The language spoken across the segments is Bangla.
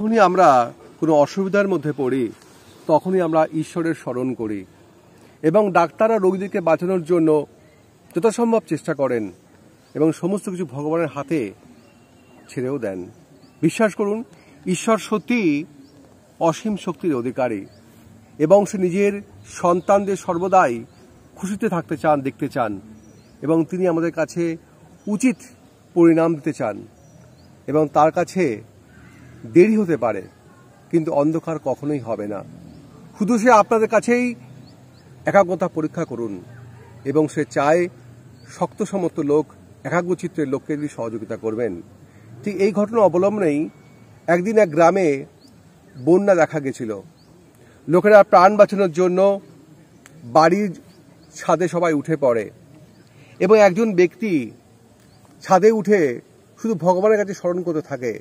যখনই আমরা কোনো অসুবিধার মধ্যে পড়ি তখনই আমরা ঈশ্বরের স্মরণ করি এবং ডাক্তাররা রোগীদেরকে বাঁচানোর জন্য যথাসম্ভব চেষ্টা করেন এবং সমস্ত কিছু ভগবানের হাতে ছেড়েও দেন। বিশ্বাস করুন, ঈশ্বর সত্যিই অসীম শক্তির অধিকারী এবং সে নিজের সন্তানদের সর্বদাই খুশিতে থাকতে চান, দেখতে চান এবং তিনি আমাদের কাছে উচিত পরিণাম দিতে চান এবং তার কাছে দেরি হতে পারে কিন্তু অন্ধকার কখনোই হবে না। শুধু সে আপনাদের কাছেই একাগ্রতা পরীক্ষা করুন এবং সে চায় শক্ত সমর্থ লোক, একাগ্রচিত্রের লোককে তিনি সহযোগিতা করবেন। ঠিক এই ঘটনা অবলম্বনেই একদিন এক গ্রামে বন্যা দেখা গেছিল। লোকেরা প্রাণ বাঁচানোর জন্য বাড়ির ছাদে সবাই উঠে পড়ে এবং একজন ব্যক্তি ছাদে উঠে শুধু ভগবানের কাছে স্মরণ করতে থাকে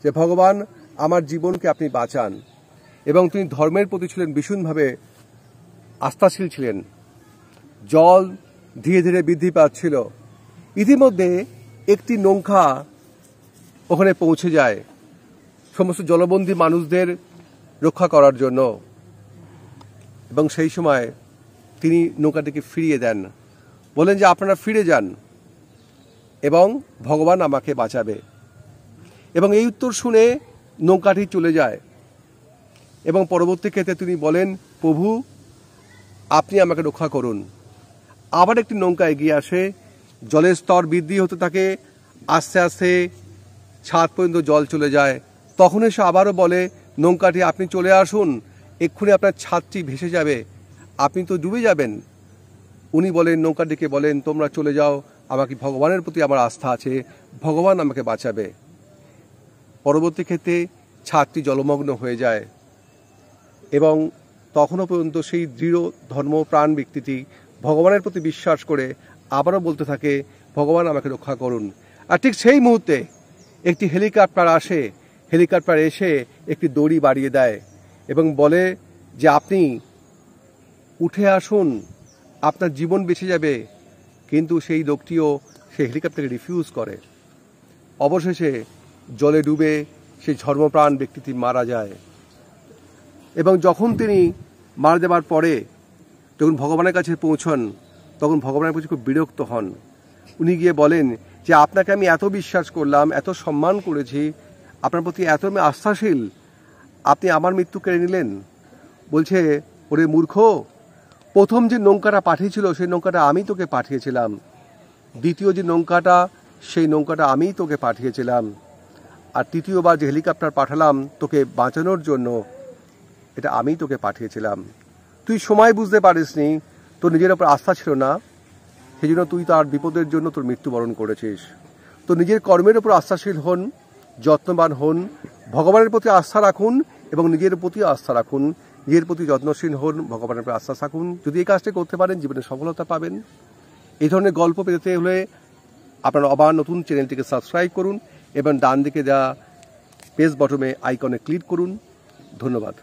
যে ভগবান, আমার জীবনকে আপনি বাঁচান। এবং তিনি ধর্মের প্রতি ছিলেন ভীষণভাবে আস্থাশীল ছিলেন। জল ধীরে ধীরে বৃদ্ধি পাচ্ছিল। ইতিমধ্যে একটি নৌকা ওখানে পৌঁছে যায় সমস্ত জলবন্দী মানুষদের রক্ষা করার জন্য এবং সেই সময় তিনি নৌকাটিকে ফিরিয়ে দেন, বলেন যে আপনারা ফিরে যান এবং ভগবান আমাকে বাঁচাবে। এবং এই উত্তর শুনে নৌকাটি চলে যায় এবং পরবর্তী ক্ষেত্রে তিনি বলেন, প্রভু আপনি আমাকে রক্ষা করুন। আবার একটি নৌকা এগিয়ে আসে, জলের স্তর বৃদ্ধি হতে থাকে, আস্তে আস্তে ছাদ পর্যন্ত জল চলে যায়। তখন এসে আবারও বলে, নৌকাটি আপনি চলে আসুন, এক্ষুনি আপনার ছাদটি ভেসে যাবে, আপনি তো ডুবে যাবেন। উনি বলেন, নৌকাটিকে বলেন, তোমরা চলে যাও, আমাকে ভগবানের প্রতি আমার আস্থা আছে, ভগবান আমাকে বাঁচাবে। পরবর্তী ক্ষেত্রে ছাদটি জলমগ্ন হয়ে যায় এবং তখনও পর্যন্ত সেই দৃঢ় ধর্মপ্রাণ ব্যক্তিটি ভগবানের প্রতি বিশ্বাস করে আবারও বলতে থাকে, ভগবান আমাকে রক্ষা করুন। আর ঠিক সেই মুহূর্তে একটি হেলিকপ্টার আসে। হেলিকপ্টার এসে একটি দড়ি বাড়িয়ে দেয় এবং বলে যে আপনি উঠে আসুন, আপনার জীবন বেঁচে যাবে। কিন্তু সেই লোকটিও সেই হেলিকপ্টারকে রিফিউজ করে। অবশেষে জলে ডুবে সেই ধর্মপ্রাণ ব্যক্তিটি মারা যায় এবং যখন তিনি মারা যাবার পরে যখন ভগবানের কাছে পৌঁছন তখন ভগবানের কাছে খুব বিরক্ত হন। উনি গিয়ে বলেন যে আপনাকে আমি এত বিশ্বাস করলাম, এত সম্মান করেছি, আপনার প্রতি এত আমি আস্থাশীল, আপনি আমার মৃত্যু কেড়ে নিলেন। বলছে, ওরে মূর্খ, প্রথম যে নৌকাটা পাঠিয়েছিল সেই নৌকাটা আমি তোকে পাঠিয়েছিলাম, দ্বিতীয় যে নৌকাটা সেই নৌকাটা আমিই তোকে পাঠিয়েছিলাম, আর তৃতীয়বার যে হেলিকপ্টার পাঠালাম তোকে বাঁচানোর জন্য, এটা আমিই তোকে পাঠিয়েছিলাম। তুই সময় বুঝতে পারিসনি, তোর নিজের ওপর আস্থা ছিল না, সেই জন্য তুই তার বিপদের জন্য তোর মৃত্যুবরণ করেছিস। তো নিজের কর্মের ওপর আস্থাশীল হন, যত্নবান হন, ভগবানের প্রতি আস্থা রাখুন এবং নিজের প্রতি আস্থা রাখুন, নিজের প্রতি যত্নশীল হন, ভগবানের প্রতি আস্থা রাখুন। যদি এই কাজটা করতে পারেন জীবনে সফলতা পাবেন। এই ধরনের গল্প পেতে হলে আপনারা আবার নতুন চ্যানেলটিকে সাবস্ক্রাইব করুন এবং ডান দিকে দেওয়া পেজ বটমে আইকনে ক্লিক করুন। ধন্যবাদ।